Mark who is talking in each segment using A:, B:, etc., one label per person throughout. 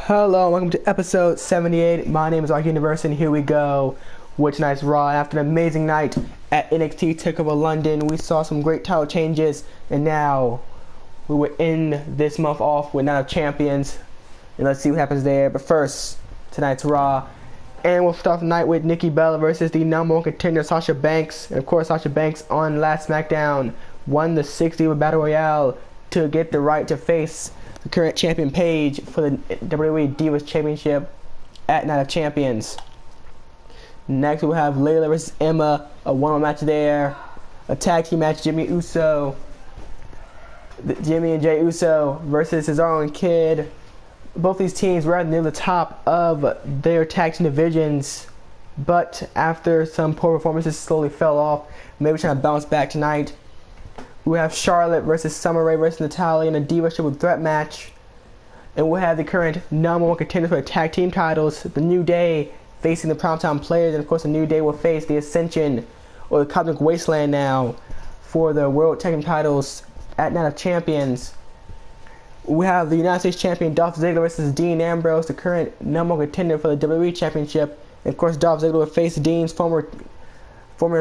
A: Hello, welcome to episode 78. My name is Ark Universe, and here we go with tonight's Raw. After an amazing night at NXT TakeOver London, we saw some great title changes, and now we will end this month off with Night of Champions, and let's see what happens there. But first, tonight's Raw, and we'll start the night with Nikki Bella versus the number one contender Sasha Banks. And of course, Sasha Banks on last SmackDown won the 60 with Battle Royale to get the right to face the current champion Paige for the WWE Divas Championship at Night of Champions. Next we'll have Layla versus Emma, a one-on-one match there. A tag team match, Jimmy and Jay Uso versus Cesaro and Kid. Both these teams were near the top of their tag team divisions, but after some poor performances slowly fell off. Maybe trying to bounce back tonight. We have Charlotte versus Summer Rae versus Natalya in a Divas Triple Threat match. And we'll have the current number one contenders for the tag team titles, the New Day facing the Primetime Players. And of course, the New Day will face the Ascension, or the Cosmic Wasteland now, for the World Tag Team titles at Night of Champions. We have the United States Champion Dolph Ziggler versus Dean Ambrose, the current number one contender for the WWE Championship. And of course, Dolph Ziggler will face Dean's former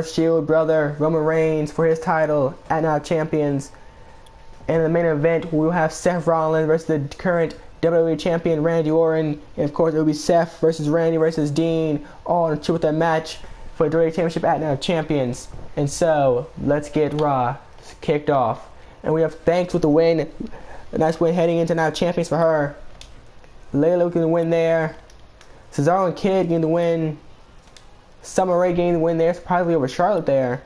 A: Shield brother Roman Reigns for his title at Night of Champions. And in the main event, we'll have Seth Rollins versus the current WWE Champion Randy Orton. And of course, it will be Seth versus Randy versus Dean, all in a triple threat match for the WWE Championship at Night of Champions. And so, let's get Raw kicked off. And we have Thanks with the win. A nice win heading into Night of Champions for her. Layla getting the win there. Cesaro and Kid getting the win. Summer Rae getting the win there, surprisingly over Charlotte there.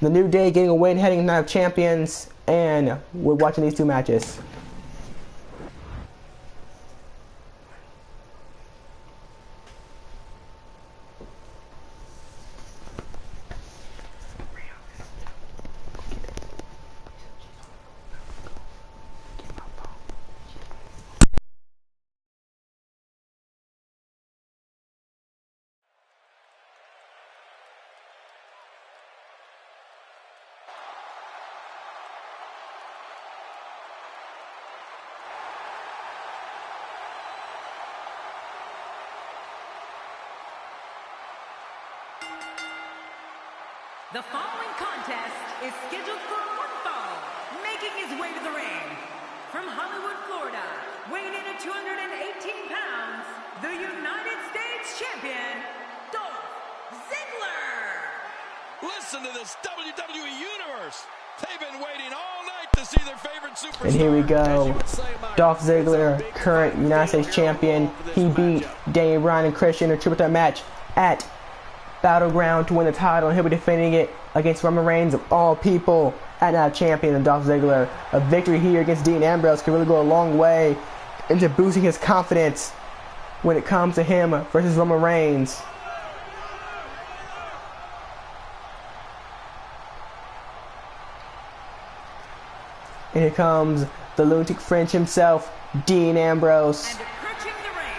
A: The New Day getting a win heading into Night of Champions, and we're watching these two matches.
B: The following contest is scheduled for one fall. Making his way to the ring, from Hollywood, Florida, weighing in at 218 pounds, the United States Champion, Dolph Ziggler.
C: Listen to this WWE Universe. They've been waiting all night to see their favorite superstar.
A: And here we go. Dolph Ziggler, current United States Champion. He beat Daniel Bryan and Christian in a triple threat match at Battleground to win the title, and he'll be defending it against Roman Reigns of all people at Night of Champions. And Dolph Ziggler, a victory here against Dean Ambrose can really go a long way into boosting his confidence when it comes to him versus Roman Reigns. And here comes the lunatic French himself, Dean Ambrose.
B: And approaching the ring,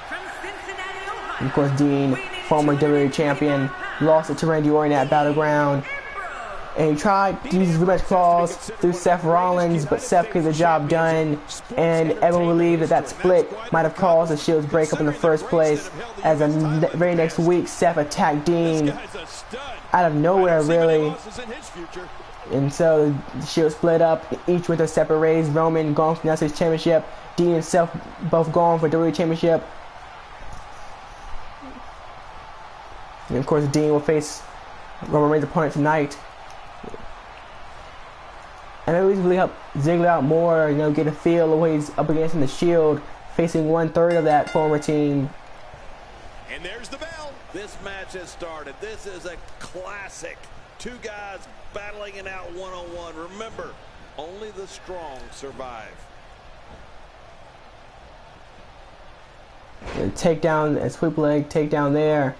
B: from Cincinnati, Ohio,
A: And of course, Dean, former WWE Champion, lost it to Randy Orton at Battleground. And he tried to use his rematch clause through Seth Rollins, but Seth got the job done. And everyone believed that that split might have caused the Shield's breakup in the first place, as the very next week, Seth attacked Dean out of nowhere, really. And so the Shield split up, each with their separate ways. Roman gone for the United States Championship, Dean and Seth both gone for the WWE Championship. And of course, Dean will face Roman Reigns' opponent tonight. And maybe we really help Ziggler out more, get a feel of what he's up against in the Shield, facing 1/3 of that former team.
C: And there's the bell.
D: This match has started. This is a classic. Two guys battling it out one-on-one. Remember, only the strong survive.
A: Takedown, a sweep leg takedown there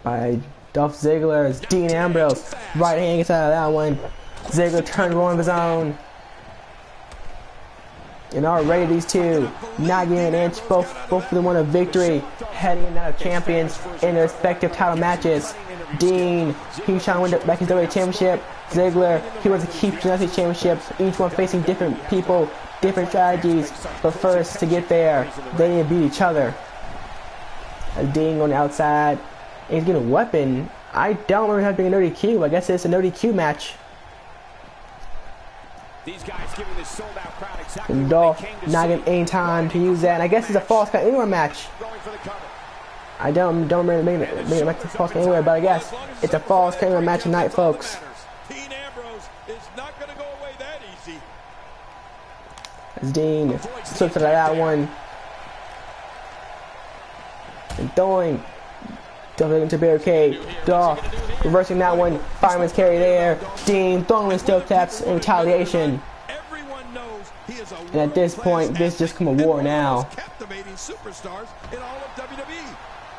A: by Dolph Ziggler. As Dean Ambrose right hand gets out of that one. Ziggler turned one of his own. And already these two not getting an inch. Both of them won a victory heading into Night of Champions in their respective title matches. Dean, he's trying to win back his WWE Championship. Ziggler, he wants to keep United States Championships, each one facing different people different strategies, but first to get there, they need to beat each other. A Ding on the outside. And he's getting a weapon. I don't remember how to be a no DQ. I guess it's a no DQ match.
E: These guys giving this sold out crowd exactly
A: And Dolph not getting any time to use that. And I guess it's a false count anywhere match. I don't remember making it like a false count anywhere, but I guess it's a false count anywhere match tonight, folks.
C: Dean Ambrose is not going to go away that easy.
A: As Dean slips to that one. And throwing Dolph into barricade. Dolph reversing that one. Fireman's carry there. Dean throwing with steel taps in retaliation. And at this point, this just become a war now.
C: Captivating superstars in all of WWE.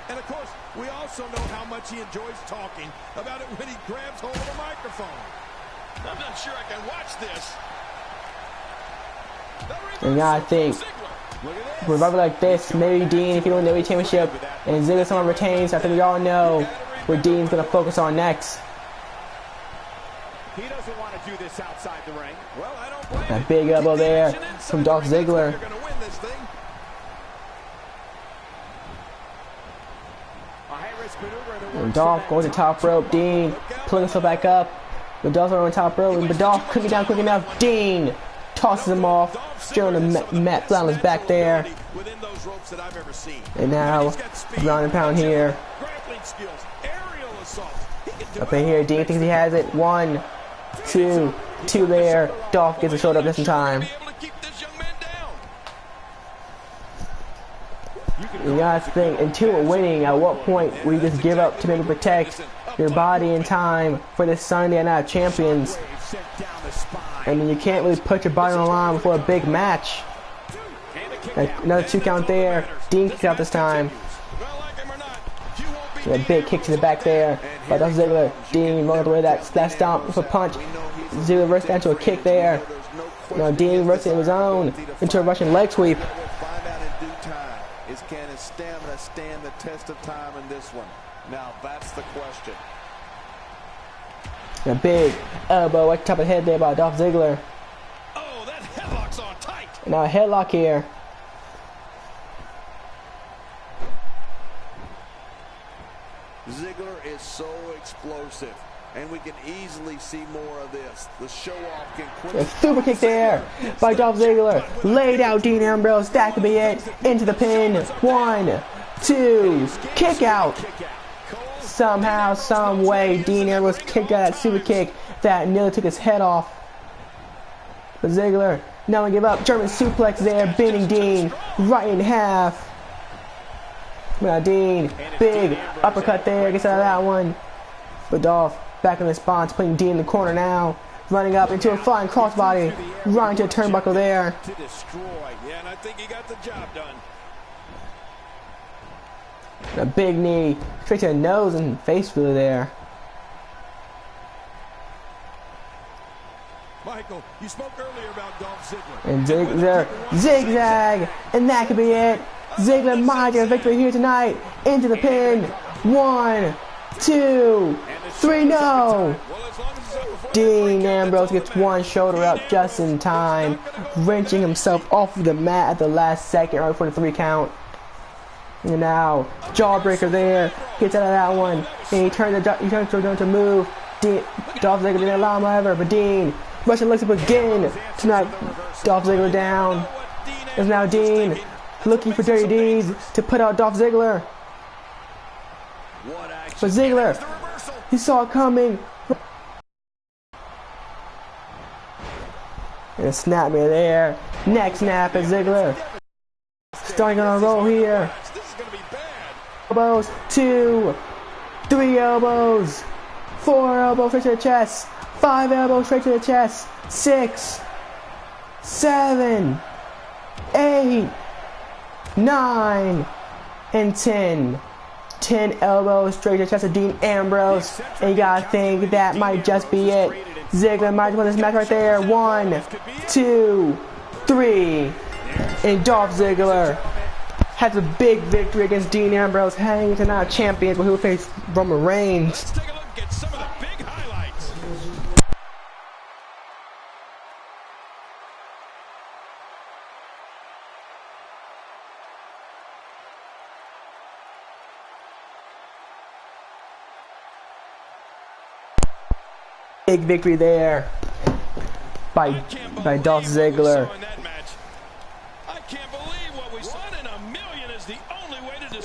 C: And of course, we also know how much he enjoys talking about it when he grabs hold of a microphone. I'm not sure I can watch this.
A: And I think with a revival like this, maybe Dean, if he wins the WWE Championship, and Ziggler someone retains, I think we all know what Dean's going to focus on next.
E: He doesn't want to do this outside the ring.
C: Well, I don't blame
A: That big elbow there from Dolph Ziggler.
C: You're going to win this thing.
E: A high-risk maneuver in the
A: And Dolph goes to top rope. Dean pulling himself back up. But Dolph's on top rope. But Dolph couldn't get down quick enough. Dean tosses him off. Straight on the mat, flat on his back there.
C: Within those ropes that I've ever seen.
A: And now, ground and pound here.
C: Grappling skills, aerial assault. He can do
A: Up in here, Dean thinks he has it. 1, 2, 2 there. Dolph gets a shoulder up just in time.
C: be able to keep this young man down.
A: You gotta think, until we're winning, at what point will you just give up to be able to protect your body in time for this Sunday Night of Champions? And then you can't really put your body on the line before a big match. Another 2 count there. Dean kicks out this time.
C: Well, like him or not, you won't be
A: A big kick to the back there by Dolph Ziggler. Dean rolling away that stomp with a punch. Ziggler reverses down to a kick there. Now Dean reverses his own into a Russian leg sweep.
D: We'll find out in due time. Is can his stamina stand the test of time in this one? Now that's the question.
A: A big elbow at the top of the head there by Dolph Ziggler.
C: Oh, that headlock's on tight.
A: Now a headlock here.
D: Ziggler is so explosive, and we can easily see more of this. The show-off can
A: A
D: quickly...
A: super kick there by Dolph Ziggler. Laid out Dean Ambrose. That could be it. Into the pin. 1, 2. Kick out. Somehow, some way, Dean Ambrose kicked out that super kick that nearly took his head off. But Ziggler not gonna give up. German suplex there, bending Dean right in half. Now Dean, big uppercut there, gets out of that one. But Dolph back in response, putting Dean in the corner now. Running up into a flying crossbody, right into a turnbuckle there.
C: To destroy. Yeah, and I think he got the job done.
A: A big knee, straight to the nose and face through there.
C: Michael, you spoke earlier about Dolph Ziggler.
A: And Ziggler, zigzag, and that could be it. Ziggler might get a victory here tonight. Into the pin. 1, 2, 3, no.
C: Well, as long as it's up before
A: Dean Ambrose gets one shoulder up just in time, wrenching himself off of the mat at the last second right before the 3 count. And now, jawbreaker there, gets out of that one, and he turns to move. Dolph Ziggler didn't allow him, however, but Dean, Russian legs up again to knock Dolph Ziggler down. It's now Dean looking for dirty deeds to put out Dolph Ziggler. But Ziggler, he saw it coming. And a snap me there. Neck snap at Ziggler. Starting on a roll here. Elbows, 2, 3 elbows, 4 elbows straight to the chest, 5 elbows straight to the chest, 6, 7, 8, 9, and 10. 10 elbows straight to the chest of Dean Ambrose. And you gotta think that might just be it. Ziggler might win this match right there. 1, 2, 3. And Dolph Ziggler has a big victory against Dean Ambrose, heading into now champions, where he will face Roman Reigns.
C: Let's take a look at some of the big highlights.
A: Big victory there by Dolph Ziggler.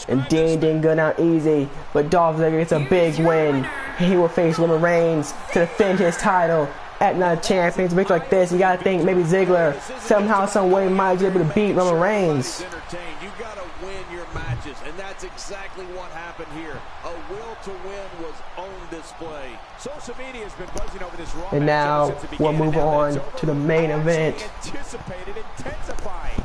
A: And Dean didn't go down easy, but Dolph Ziggler gets a big win. He will face Roman Reigns to defend his title at Night of Champions. A victory like this, you gotta think maybe Ziggler somehow, some way might be able to beat Roman Reigns.
D: You gotta win your matches, and that's exactly what happened here. A will to win was on display.
E: Social media has been buzzing over this Raw
A: And now
E: match ever since it
A: we'll
E: began,
A: move
E: and now
A: on
E: that it's
A: to the
E: over,
A: main
E: I
A: event.
E: actually anticipated intensifying.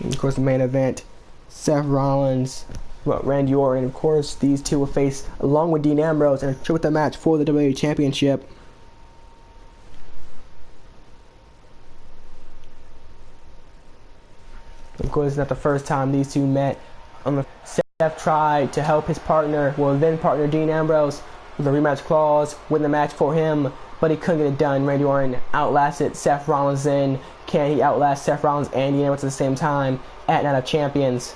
A: And of course, the main event, Seth Rollins, Randy Orton. Of course, these two will face, along with Dean Ambrose, in a triple threat match for the WWE Championship. Of course, it's not the first time these two met. Seth tried to help his partner, then partner Dean Ambrose, with a rematch clause, win the match for him, but he couldn't get it done. Randy Orton outlasted Seth Rollins in. Can he outlast Seth Rollins and Dean Ambrose at the same time at Night of Champions?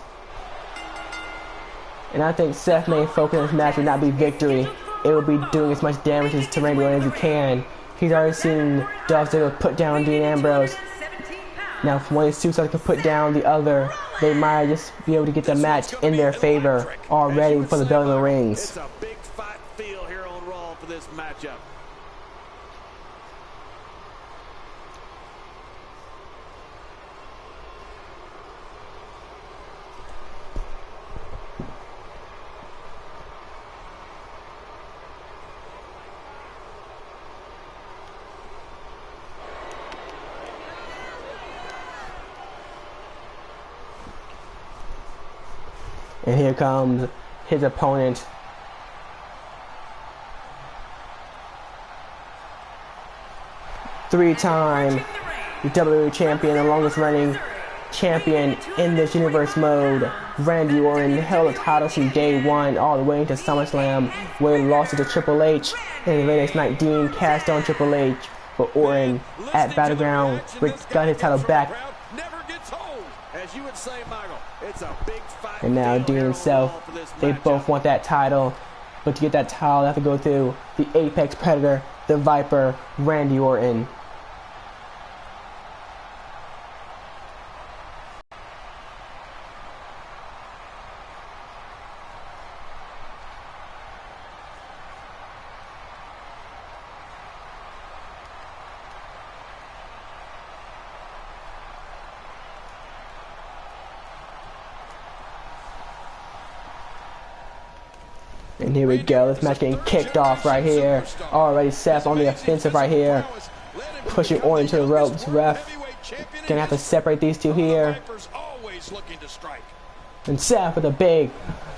A: And I think Seth's main focus in this match would not be victory. It would be doing as much damage to Randy Orton as he can. He's already seen Dolph Ziggler put down Dean Ambrose. Now, if one of these two stars can put down the other, they might just be able to get the match in their favor already for the bell in the rings.
D: It's a big fight feel here on Raw for this matchup.
A: And here comes his opponent. Three-time WWE champion, the longest running champion in this universe mode. Randy Orton held the title from day one all the way into SummerSlam, where he lost it to Triple H. And the very next night, Dean cast on Triple H. But Orton at Battleground got his title back.
D: As you would say, Michael, it's a big fight.
A: And now Dean himself, they both want that title. But to get that title, they have to go through the Apex Predator, the Viper, Randy Orton. And here we go, this match getting kicked off right here. Already Seth on the offensive right here. Pushing Orton to the ropes. Ref gonna have to separate these two here. And Seth with a big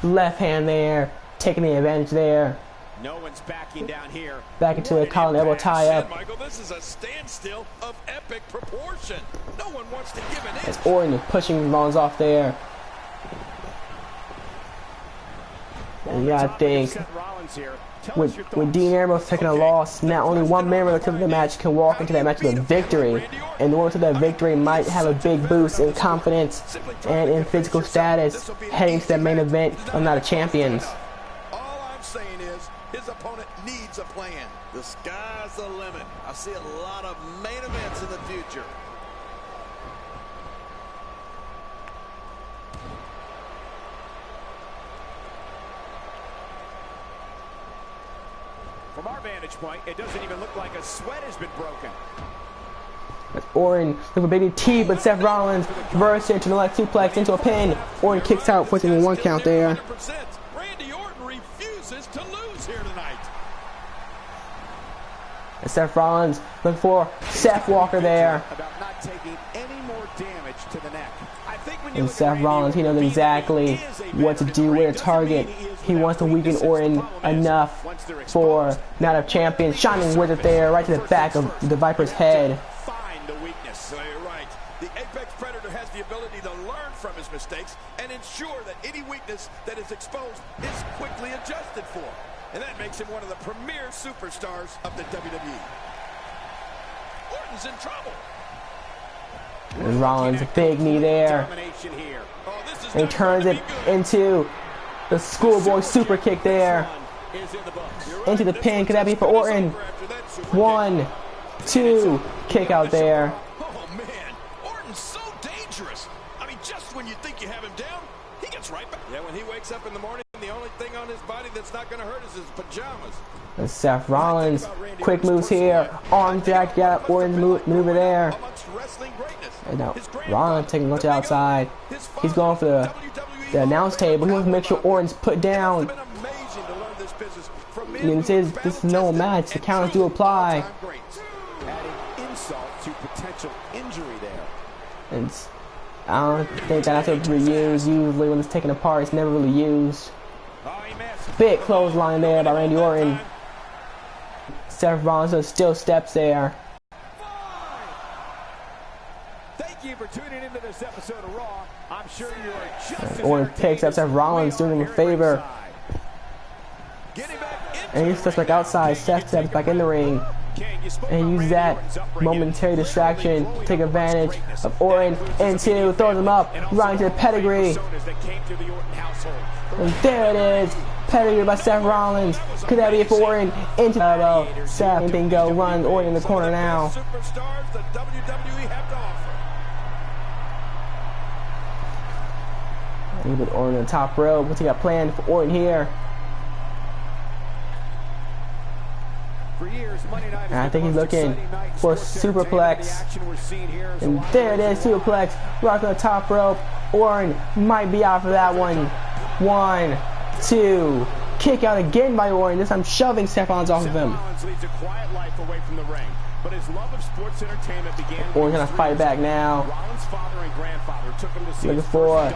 A: left hand there, taking the advantage there.
E: No one's backing down here.
A: Back into a collar and elbow tie up.
C: Michael, this is a standstill of epic proportion. No one wants to give an inch.
A: As Orton is pushing Rollins off there. And you gotta think, with Dean Ambrose taking a loss, now only one member of the match can walk into that match with a victory. And the one to that victory might have a big boost in confidence and in physical status heading to that main event of Night of Champions.
C: All I'm saying is, his opponent needs a plan.
D: The sky's the limit. I see a lot of main events in the future.
E: From our vantage point, it doesn't even look like a sweat has been broken.
A: Orton with a baby T, but Seth Rollins reversed into the left suplex into a pin. Orton kicks out, puts him in one count there.
C: Randy Orton refuses to lose here tonight.
A: And Seth Rollins looking for Seth Walker there.
E: About not taking any more damage to the neck. I think when you
A: And
E: look at
A: Seth
E: Randy
A: Rollins, he knows
E: Orton,
A: exactly
E: he is a
A: what to
E: veteran
A: do,
E: in the
A: where
E: ring.
A: to target.
E: Doesn't mean
A: He wants to weaken Orton enough for Night of Champions. Shining Wizard there, right to the back of the Viper's head.
E: Find the weakness.
C: So you're right. The Apex Predator has the ability to learn from his mistakes and ensure that any weakness that is exposed is quickly adjusted for. And that makes him one of the premier superstars of the WWE. Orton's in trouble.
A: And Rollins, big knee there. And he turns it into the schoolboy super kick there. Into the pin. Could that be for Orton? 1, 2, kick out there.
C: Oh man, Orton's so dangerous. I mean, just when you think you have him down, he gets right back. Yeah, when he wakes up in the morning, the only thing on his body that's not going to hurt is his pajamas.
A: And Seth Rollins, quick moves here. Arm jack, got Orton's maneuver there. And now Rollins taking a look to the outside. He's going for the announce table. He wants to make sure Orton's put down. I mean, this is no match. The counters do apply.
E: Adding insult to potential injury there.
A: And I don't think that has to be used. Usually when it's taken apart, it's never really used. Big clothesline there by Randy Orton. Seth Rollins still steps there.
E: Thank you for tuning into this episode of Raw. I'm sure you are just
A: Orton picks up Seth Rollins, doing him a favor. And he steps back outside. Seth steps back in the ring. And use that momentary distraction to take advantage of Orton into, throws him up, right into the pedigree. And there it is. Pedigree by Seth Rollins. Could that be it for Orton? Into the elbow. Seth, anything go, runs Orton in the corner now. He put Orton on the top rope. What's he got planned for Orton here? And I think he's looking for a superplex. And there it is, superplex. Rock on the top rope. Orton might be out for that one. 1, 2. Kick out again by Orton. This time shoving Seth Rollins off of him. Orton's gonna fight back now. Looking for a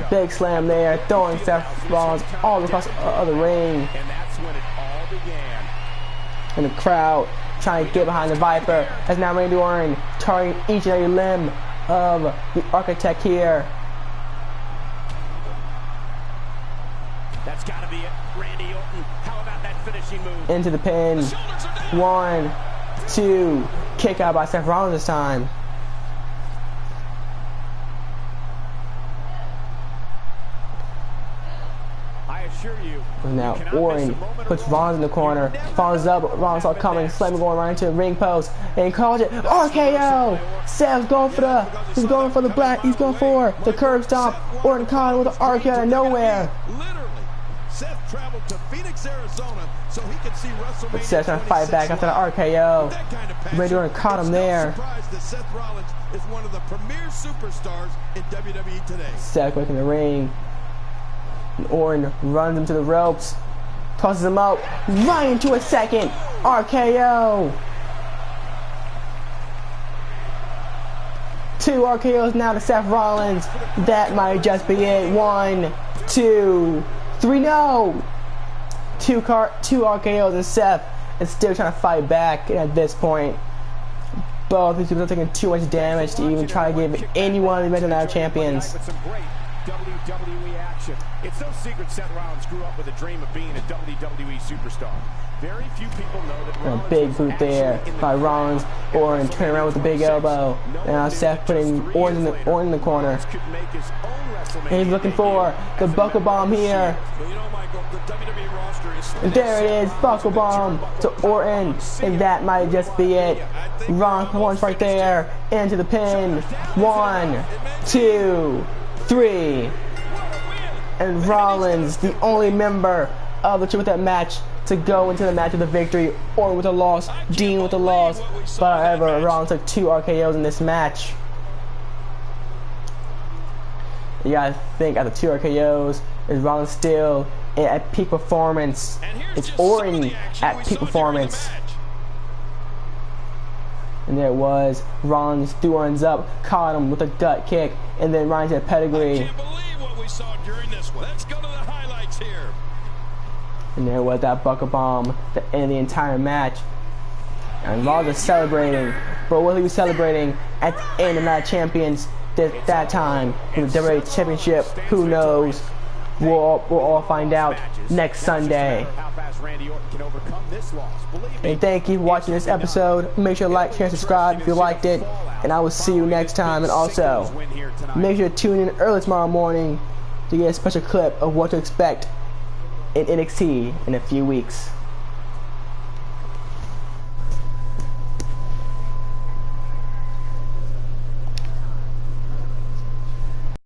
A: big slam there. Throwing Seth Rollins all across the other ring. And the crowd trying to get behind the Viper as now Randy Orton targeting each and every limb of the Architect here.
E: That's got to be it, Randy Orton. How about that finishing move?
A: Into the pin. 1, 2. Kick out by Seth Rollins this time. And now Orton puts Rollins in the corner, follows up, Rollins saw coming, Slam going right into the ring post, and he calls it RKO. Seth's going for he's going for the curb stomp. Orton caught him with an RKO out of nowhere.
C: Literally, Seth traveled to Phoenix, Arizona, so he could see WrestleMania.
A: But Seth's trying to fight back after the RKO. Randy Orton caught him there.
C: I'm surprised that Seth Rollins is one of the premier superstars in WWE today.
A: Seth back in the ring. And Orton runs him to the ropes, tosses him out, right into a second RKO. 2 RKOs now to Seth Rollins. That might just be it. 1, 2, 3. No. 2 RKOs and Seth is still trying to fight back at this point. Both these people are taking too much damage to even try to give any one of the Imaginary champions.
E: WWE action. It's no secret Seth Rollins grew up with a dream of being a WWE superstar. Very few people know that Rollins
A: a big boot there by Rollins. Orton turn around with a big elbow. Now Seth putting Orton in the corner. And he's looking for the buckle bomb here. And there it is, buckle bomb to Orton. And that might just be it. Rollins right there into the pin. 1, 2, 3. And Rollins, the only member of the Triple Threat match to go into the match with a victory or with a loss. Dean with a loss. But however, Rollins took 2 RKOs in this match. You gotta think after 2 RKOs, is Rollins still at peak performance? It's Orton at peak performance. And there it was. Rollins threw Orton's up, caught him with a gut kick, and then Rollins had pedigree.
C: I can't believe what we saw during this one. Let's go to the highlights here.
A: And there was that buckle bomb to end the entire match. And Rollins is celebrating. But what he was celebrating at the end of Night of Champions that time with the WWE Championship? Who knows? We'll all find out next Sunday. And thank you for watching this episode. Make sure to like, share, subscribe if you liked it. and I will see you next time. And also, make sure to tune in early tomorrow morning to get a special clip of what to expect in NXT in a few weeks.